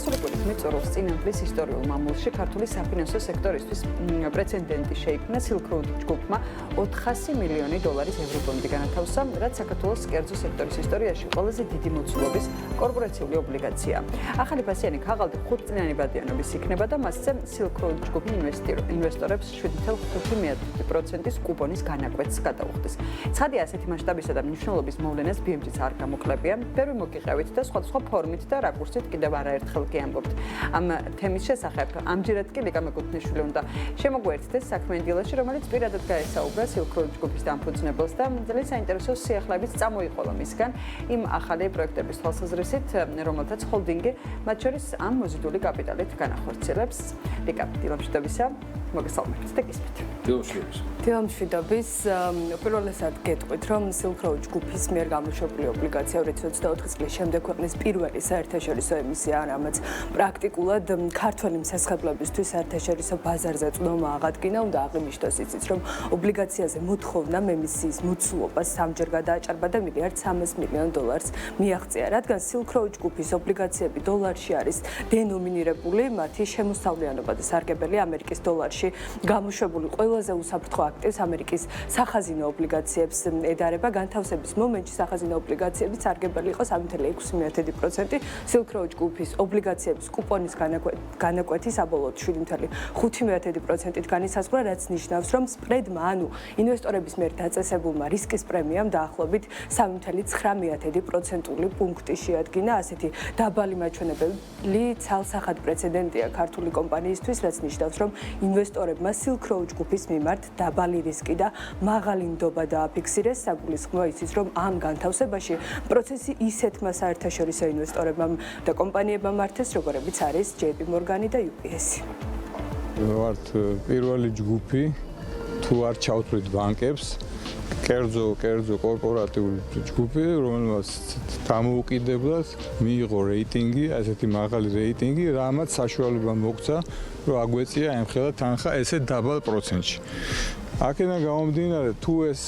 გასული კვირით მიწურულს წინამძღვრის ისტორიულ მამულში ქართული საფინანსო სექტორისთვის პრეცედენტი შეიქმნა Silk Road ჯგუფმა 400 მილიონი დოლარის ევრობონდი განათავსა, რაც საქართველოს კერძო სექტორის ისტორიაში ყველაზე დიდი მოცულობის კორპორაციული ობლიგაციაა. ახალი ფასიანი ქაღალდი 5 წლიანი ბადიანობის იქნება და მასზე Silk Road ჯგუფი ინვესტორებს 7.5% კუპონის განაკვეთს გადაუხდის. ცხადია, ასეთი მასშტაბისა და მნიშვნელობის მოვლენას BMG-ს არ გამოკლებია. ბევრი მოგიყევით და სხვადასხვა ფორმით და რაკურსით კიდევ არაერთხელ კი ამბობთ. ამ თემის შესახებ ამჯერად კი ლიკა მეკუთვნიშვილი უნდა შემოგვერთდეს საქმე დილაში, რომელიც პირადად გაესაუბრა Silk Road ჯგუფის დამფუძნებელს და ძალიან საინტერესო სიახლეებიც წამოიყოლა მისგან იმ ახალი პროექტების თვალსაზრისით, რომელთაც ჰოლდინგი მათ შორის ამ მოზიდული კაპიტალით განახორციელებს. ლიკა დილამშვიდობისა, მოგესალმებით და გისმით. დილამშვიდობის. პირველ რიგად გეტყვით, რომ Silk Road ჯგუფის მიერ გამოშვებული ობლიგაცია 2024 წლის შემდეგ ქვეყნის პირველი საერთაშორისო ემისია, რამაც პრაქტიკულად ქართველი მსახიობებისთვის საერთაშორისო ბაზარზე წვდომა აღადგინა. უნდა აღინიშნოს იცით, რომ ობლიგაციაზე მოთხოვნა ემისიის მოცულობას სამჯერ გადააჭარბა და $1.3 მილიონ მიაღწია, რადგან Silk Road ჯგუფის ობლიგაციები დოლარში არის დენომინირებული, მათი შემოსავლიანობა და სარგებელი ამერიკის დოლარში გამოშვებული ყველაზე უსაფრთხო აქტივს ამერიკის სახაზინო ობლიგაციებს ედარება. განთავსების მომენტში სახაზინო ობლიგაციების სარგებელი იყო 3.6%. Silk Road ჯგუფის ობლიგაციების კუპონის განაკვეთი საბოლოოდ 7.5%-ით განისაზღვრა, რაც ნიშნავს, რომ სპრედმა, ანუ ინვესტორების მიერ დაწესებულმა რისკის პრემიამ დაახლოებით 3.9% პუნქტი შეადგინა. ასეთი დაბალი მაჩვენებელი ცალსახად პრეცედენტია ქართული კომპანიისთვის, რაც ნიშნავს, რომ ინვესტორებმა Silk Road ჯგუფის მიმართ დაბალი რისკი და მაღალი ნდობა დააფიქსირეს. საგულისხმოა იცის, რომ ამ განთავსებაში პროცესი ისეთმა საერთაშორისო ინვესტორებმა და კომპანიებმა მართეს, როგორებიც არის JP Morgan და UBS. ვართ პირველი ჯგუფი, თუ არ ჩავთვლით ბანკებს, კერძო კორპორატიული ჯგუფი, რომელმაც დამოუკიდებლად მიიღო რეიტინგი, ასეთი მაღალი რეიტინგი, რამაც საშუალება მოგცა, რომ აგვეწია ემხელა თანხა ესე დაბალ პროცენტში. აქედან გამომდინარე, თუ ეს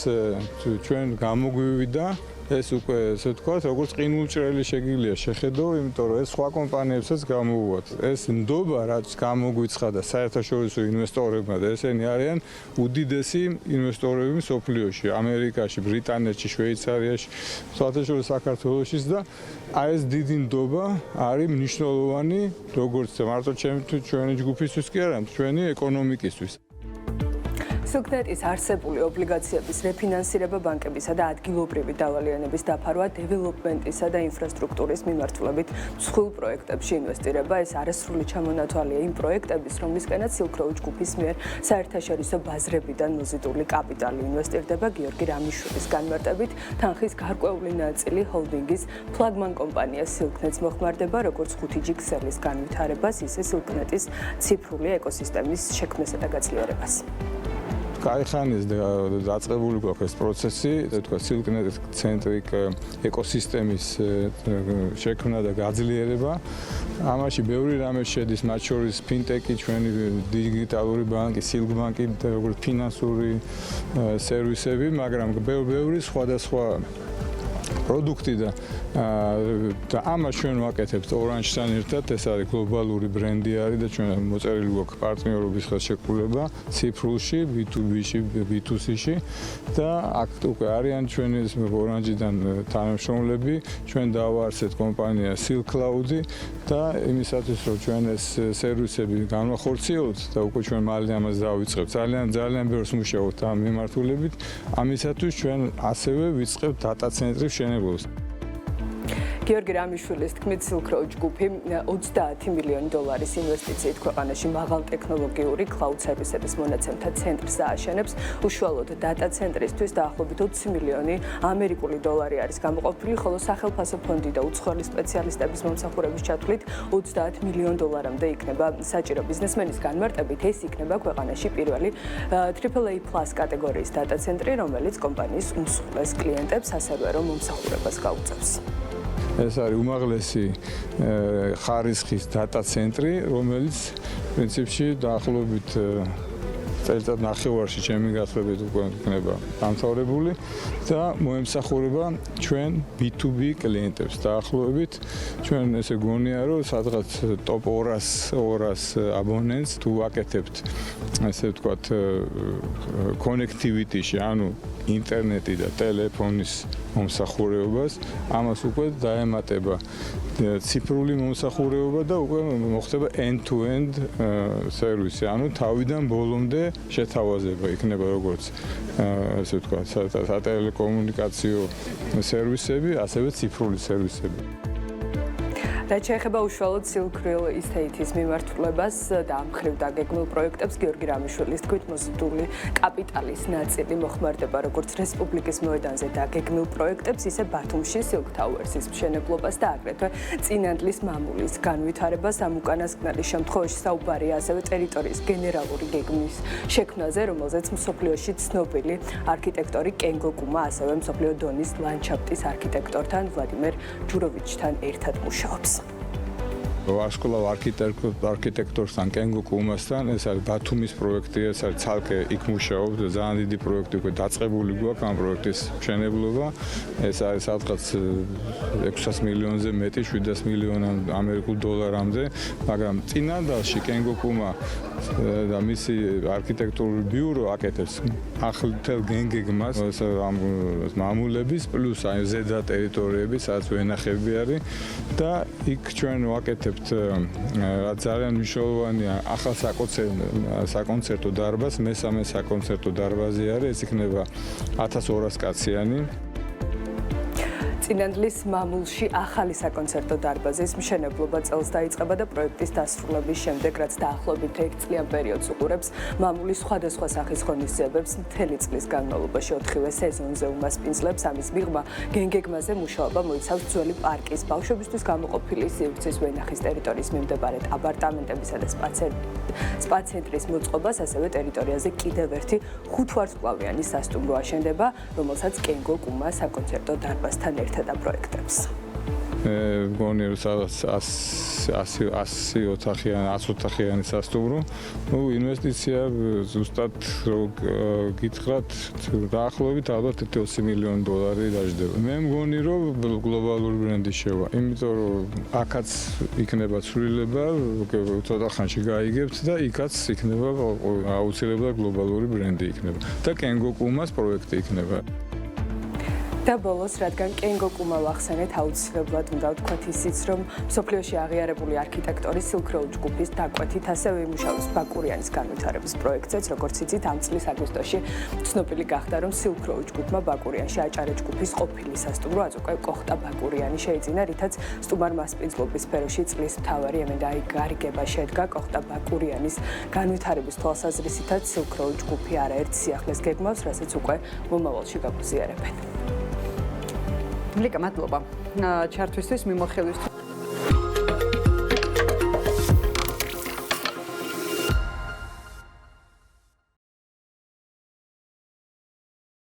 ჩვენ გამოგვივიდა, ეს უკვე ესე ვთქვათ, როგორც ყინულჭრელი შეგიძლია შეხედო, იმიტომ რომ ეს სხვა კომპანიებსაც გამოუვათ. ეს ნდობა, რაც გამოგვიცხადა საერთაშორისო ინვესტორებმა და ესენი არიან უდიდესი ინვესტორები მსოფლიოში, ამერიკაში, ბრიტანეთში, შვეიცარიაში, საერთაშორისო საქართველოშიც და აი ეს დიდი ნდობა არის მნიშვნელოვანი, როგორც მარტო ჩვენი ჯგუფისთვის კი არა, ჩვენი ეკონომიკისთვის. Silk-net-ის არსებული ობლიგაციების რეფინანსირება ბანკებისა და ადგილობრივი დავალიანების დაფარვა დეველოპმენტისა და ინფრასტრუქტურის მიმართულებით მსხვილ პროექტებში ინვესტირება. ეს არასრული ჩამონათვალია იმ პროექტების, რომლისკენაც Silk Road ჯგუფის მიერ საერთაშორისო ბაზრებიდან მოზიდული კაპიტალი ინვესტირდება. გიორგი რამიშვილის განმარტებით, თანხის გარკვეული ნაწილი ჰოლდინგის ფლაგმან კომპანია Silk-net-ს მოხმარდება, როგორც 5G ქსელის განვითარებას, ისე Silk-net-ის ციფრული ეკოსისტემის შექმნასა და გაძლიერებას. კაიხანის დაწყებული გვაქვს ეს პროცესი, თქვა Silk-net ცენტრიკ ეკოსისტემის შექმნა და გაძლიერება. ამაში ბევრი რამე შედის, მათ შორის ფინტეკი, ჩვენი დიგიტალური ბანკი, Silk Bank-ი, როგორც ფინანსური სერვისები, მაგრამ ბევრი სხვადასხვა პროდუქტი და ამას ჩვენ ვაკეთებთ Orange-თან ერთად, ეს არის გლობალური ბრენდი არის და ჩვენ მოწერილი გვაქვს პარტნიორობის ხელშეკრულება ციფრულში, B2B-ში, B2C-ში და აქ უკვე არიან ჩვენი Orange-დან თანამშრომლები, ჩვენ დავაარსეთ კომპანია Silk Cloud-ი და იმისათვის რომ ჩვენ ეს სერვისები განვახორციელოთ და უკვე ჩვენ მალე ამას დავიწყებთ. ძალიან ბევრს მუშაობთ ამ მიმართულებით. ამისათვის ჩვენ ასევე ვიწყებთ დატა ცენტრის შენებობას. გიორგი რამიშვილის თქმით, Silk Road ჯგუფი $30 მილიონი ინვესტიციით ქვეყანაში მაღალ ტექნოლოგიური cloud სერვისების მონაცემთა ცენტრს ააშენებს. უშუალოდ დატა ცენტრისთვის დაახლოებით 20 მილიონი ამერიკული დოლარი არის გამოყოფილი, ხოლო სახელმწიფო ფონდი და უცხოელი სპეციალისტების მომსახურების ჩათვლით $30 მილიონ-მდე იქნება საჭირო. ბიზნესმენის განმარტებით, ეს იქნება ქვეყანაში პირველი AAA+ კატეგორიის დატა ცენტრი, რომელიც კომპანიის უმსხვილეს კლიენტებს ასევერო მომსახურებას გაუწევს. ეს არის უმაღლესი ხარისხის დატა ცენტრი, რომელიც პრინციპში დაახლოებით წელიწად ნახევარში ჩემი გასვლებით უკვე იქნება დამთავრებული და მოემსახურება ჩვენ B2B კლიენტებს დაახლოებით. ჩვენ ესე გონია რომ სადღაც top 200 აბონენტს თუ ვაკეთებთ ესე ვთქვათ connectivity-ში, ანუ ინტერნეტი და ტელეფონის მომსახურებას, ამას უკვე დაემატება ციფრული მომსახურება და უკვე მოხდება end-to-end სერვისი, ანუ თავიდან ბოლომდე შეთავაზება იქნება როგორც ესე ვთქვათ სატელეკომუნიკაციო სერვისები, ასევე ციფრული სერვისები. რაც შეეხება უშუალოდ Silk-Road Estate-ის მიმართულებას და ამ მხრივ დაგეგმილ პროექტებს, გიორგი რამიშვილის თქმით, მოზიდული კაპიტალის ნაწილი მოხმარდება როგორც რესპუბლიკის მოედანზე დაგეგმილ პროექტებს, ისე ბათუმში Silk Towers-ის მშენებლობას და აგრეთვე წინანდლის მამულის განვითარებას. ამ უკანასკნელის შემთხვევაში საუბარია ასევე ტერიტორიის გენერალური გეგმის შექმნაზე, რომელზეც მსოფლიოში ცნობილი არქიტექტორი კენგო კუმა, ასევე მსოფლიო დონის ლანდშაფტის არქიტექტორთან ვლადიმერ ჯუროვიჩთან ერთად მუშაობს. ვარსკვლავ არქიტექტორთან კენგო კუმასთან ეს არის ბათუმის პროექტი, ეს არის ცალკე იქ მუშაობს და ძალიან დიდი პროექტი უკვე დაწყებული გვაქვს ამ პროექტის მშენებლობა. ეს არის სადღაც 600 მილიონზე მეტი, 700 მილიონ ამერიკულ დოლარამდე, მაგრამ წინანდალში კენგო კუმა და მისი არქიტექტურული ბიურო აკეთებს ახლთელ გენგეგმას ამ მამულების პლუს აი ზედა ტერიტორიები, სადაც ვენახები არის და იქ ჩვენ ვაკეთებთ რაც ძალიან მნიშვნელოვანია ახალ საკონცერტო დარბაზს, მესამე საკონცერტო დარბაზი არის, ეს იქნება 1200 კაციანი. წინანდლის მამულში ახალი საკონცერტო დარბაზის მშენებლობა წელს დაიწყება და პროექტის დასრულების შემდეგ, რაც დაახლოებით 1 წლიან პერიოდს უყურებს, მამულის სხვადასხვა სახის ღონისძიებებს მთელი წლის განმავლობაში 4-ვე სეზონზე უმასპინძლებს. ამის მიღმა გენგეგმაზე მუშაობა მოიცავს ძველი პარკის, ბავშვებისთვის გამოყოფილი სივრცის ვენახის ტერიტორიის მიმდებარედ აპარტამენტებისა და სპა ცენტრის მოწყობას, ასევე ტერიტორიაზე კიდევ ერთი 5 ვარსკვლავიანი სასტუმრო აშენდება, რომელსაც კენგო კუმა საკონცერტო დარბაზთან ერთად აპროექტებს. მგონი რომ სადაც 100 ოთახიანი სასტუმრო. ნუ ინვესტიცია ზუსტად რო გითხრათ დაახლოებით ალბათ 20 მილიონი დოლარი დაждდება. მე მგონი რომ გლობალური ბრენდი შევა. იმიტომ რომ აქაც იქნება ცვლილება, ცოტა ხანში გაიგებთ და იქაც იქნება აუცილებლად გლობალური ბრენდი იქნება. და კენგო კუმას პროექტი იქნება. და ბოლოს, რადგან კენგო კუმა ვახსენეთ, აუცილებლად უნდა ვთქვათ ისიც, რომ მსოფლიოში აღიარებული არქიტექტორის Silk-Road ჯგუფის დაკვეთით ასევე იმუშაოს ბაკურიანის განვითარების პროექტზეც, როგორც იცით, ამ წლის აგვისტოში ცნობილი გახდა, რომ Silk-Road ჯგუფმა ბაკურიანში აჭარა ჯგუფის ყოფილი სასტუმრო აზუკე კოხტა ბაკურიანი შეიძინა, რითაც სტუმარ მასპინძლობის სფეროში წლის მთავარი ემენდაი გარიგება შედგა კოხტა ბაკურიანის განვითარების თვალსაზრისითაც Silk-Road ჯგუფი არაერთ სიახლეს გეგმავს, რასაც უკვე მომავალში გაგუზიარებენ. ლიკა, მადლობა. ჩართვისთვის, მიმოხილვისთვის.